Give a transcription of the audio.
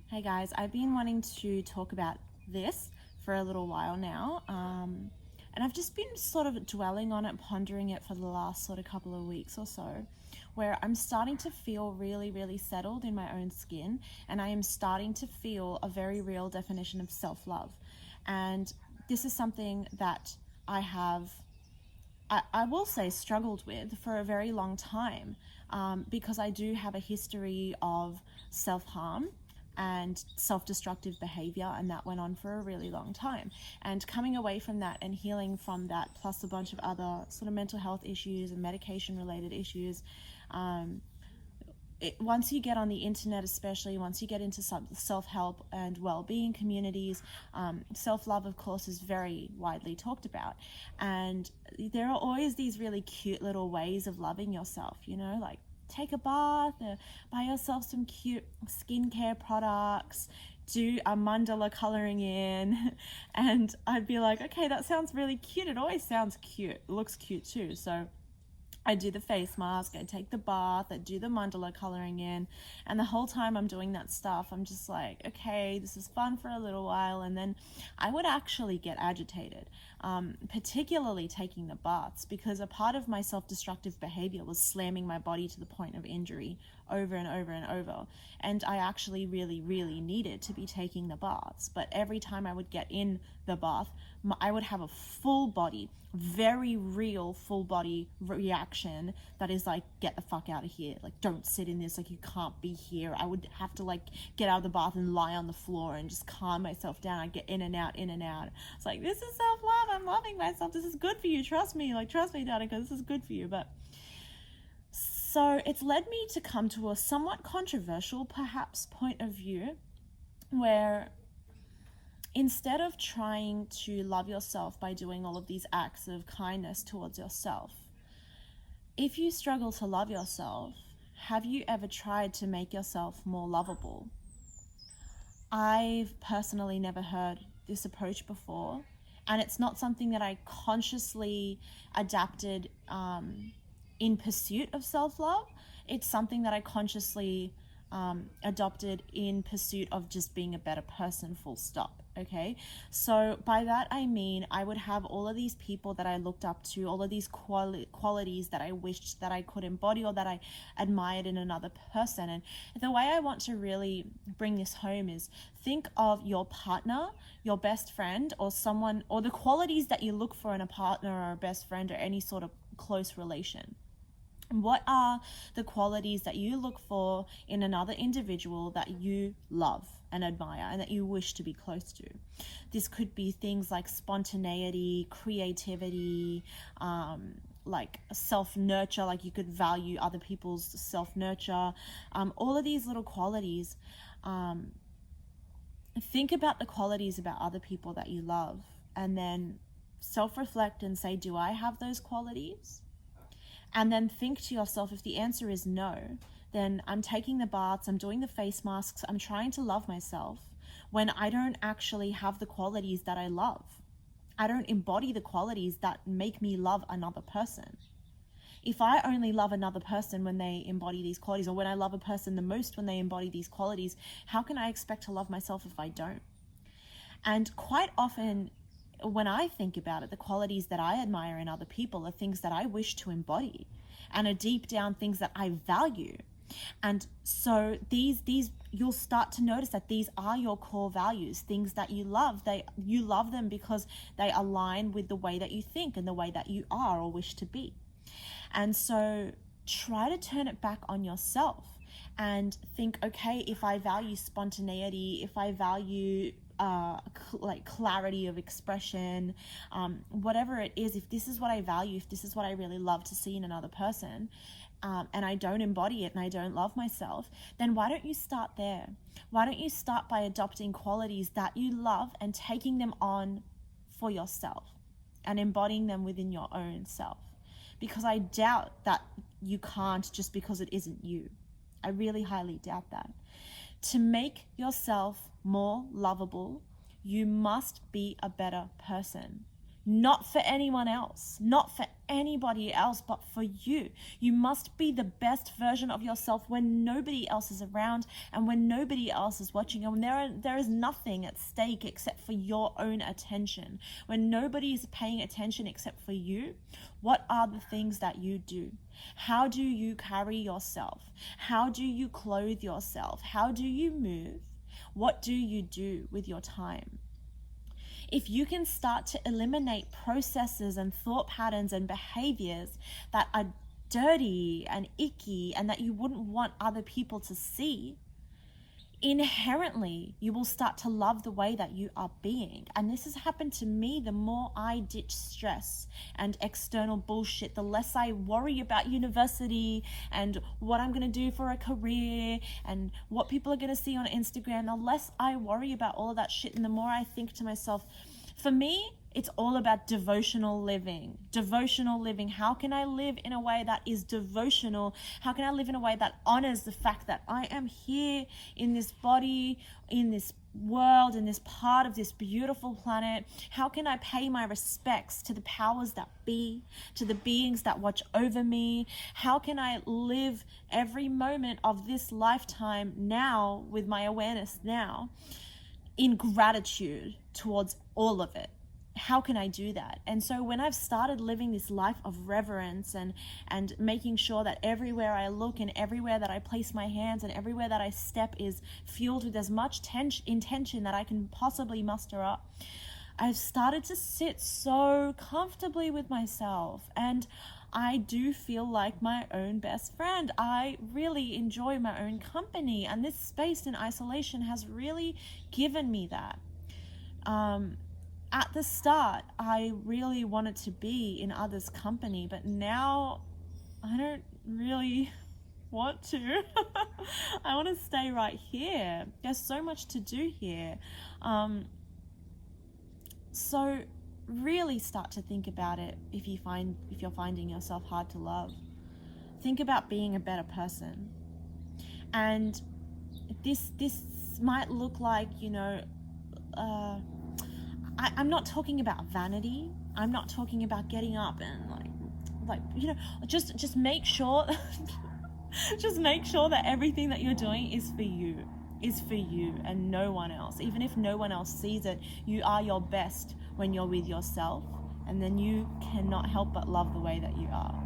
Hey guys, I've been wanting to talk about this for a little while now, and I've just been sort of dwelling on it, pondering it for the last sort of couple of weeks or so, where I'm starting to feel really, really settled in my own skin, and I am starting to feel a very real definition of self-love. And this is something that I will say, struggled with for a very long time, because I do have a history of self-harm and self-destructive behavior, and that went on for a really long time. And coming away from that and healing from that, plus a bunch of other sort of mental health issues and medication related issues, once you get on the internet, especially once you get into self-help and well-being communities, self-love, of course, is very widely talked about. And there are always these really cute little ways of loving yourself, like take a bath, buy yourself some cute skincare products, do a mandala coloring in. And I'd be like, okay, that sounds really cute. It always sounds cute. It looks cute too. So I do the face mask, I take the bath, I do the mandala coloring in, and the whole time I'm doing that stuff, I'm just like, okay, this is fun for a little while, and then I would actually get agitated, particularly taking the baths, because a part of my self-destructive behavior was slamming my body to the point of injury over and over and over, and I actually really, really needed to be taking the baths. But every time I would get in the bath, I would have a full body, very real full body reaction that is like, get the fuck out of here, like don't sit in this, like you can't be here. I would have to like get out of the bath and lie on the floor and just calm myself down. I'd get in and out. It's like, this is self-love, I'm loving myself, this is good for you, trust me, Danica, this is good for you. But so it's led me to come to a somewhat controversial, perhaps, point of view where instead of trying to love yourself by doing all of these acts of kindness towards yourself, if you struggle to love yourself, have you ever tried to make yourself more lovable? I've personally never heard this approach before, and it's not something that I consciously adapted in pursuit of self-love. It's something that I consciously adopted in pursuit of just being a better person, full stop. Okay, so by that I mean I would have all of these people that I looked up to, all of these qualities that I wished that I could embody or that I admired in another person. And the way I want to really bring this home is, think of your partner, your best friend, or someone, or the qualities that you look for in a partner or a best friend or any sort of close relation. What are the qualities that you look for in another individual that you love and admire and that you wish to be close to? This could be things like spontaneity, creativity, like self-nurture, like you could value other people's self-nurture, all of these little qualities. Think about the qualities about other people that you love, and then self-reflect and say, do I have those qualities? And then think to yourself, if the answer is no, then I'm taking the baths, I'm doing the face masks, I'm trying to love myself when I don't actually have the qualities that I love. I don't embody the qualities that make me love another person. If I only love another person when they embody these qualities, or when I love a person the most when they embody these qualities, how can I expect to love myself if I don't? And quite often, when I think about it, the qualities that I admire in other people are things that I wish to embody and are deep down things that I value. And so these you'll start to notice that these are your core values, things that you love. You love them because they align with the way that you think and the way that you are or wish to be. And so try to turn it back on yourself and think, okay, if I value spontaneity, if I value like clarity of expression, whatever it is, if this is what I value, if this is what I really love to see in another person, and I don't embody it and I don't love myself, then why don't you start there? Why don't you start by adopting qualities that you love and taking them on for yourself and embodying them within your own self? Because I doubt that you can't, just because it isn't you. I really highly doubt that. To make yourself more lovable, you must be a better person. not for anyone else, not for anybody else, but for you. You must be the best version of yourself when nobody else is around and when nobody else is watching, and when there is nothing at stake except for your own attention. When nobody is paying attention except for you, what are the things that you do? How do you carry yourself? How do you clothe yourself? How do you move? What do you do with your time? If you can start to eliminate processes and thought patterns and behaviors that are dirty and icky and that you wouldn't want other people to see, inherently you will start to love the way that you are being. And this has happened to me. The more I ditch stress and external bullshit, the less I worry about university and what I'm going to do for a career and what people are going to see on Instagram, the less I worry about all of that shit, and the more I think to myself, for me, it's all about devotional living. Devotional living. How can I live in a way that is devotional? How can I live in a way that honors the fact that I am here in this body, in this world, in this part of this beautiful planet? How can I pay my respects to the powers that be, to the beings that watch over me? How can I live every moment of this lifetime now, with my awareness now, in gratitude towards all of it? How can I do that? And so when I've started living this life of reverence and making sure that everywhere I look and everywhere that I place my hands and everywhere that I step is fueled with as much intention that I can possibly muster up, I've started to sit so comfortably with myself, and I do feel like my own best friend. I really enjoy my own company, and this space in isolation has really given me that. At the start, I really wanted to be in others' company, but now I don't really want to. I want to stay right here. There's so much to do here. So really start to think about it. If you're finding yourself hard to love, think about being a better person. And this might look like, I'm not talking about vanity. I'm not talking about getting up and just make sure just make sure that everything that you're doing is for you and no one else. Even if no one else sees it, you are your best when you're with yourself, and then you cannot help but love the way that you are.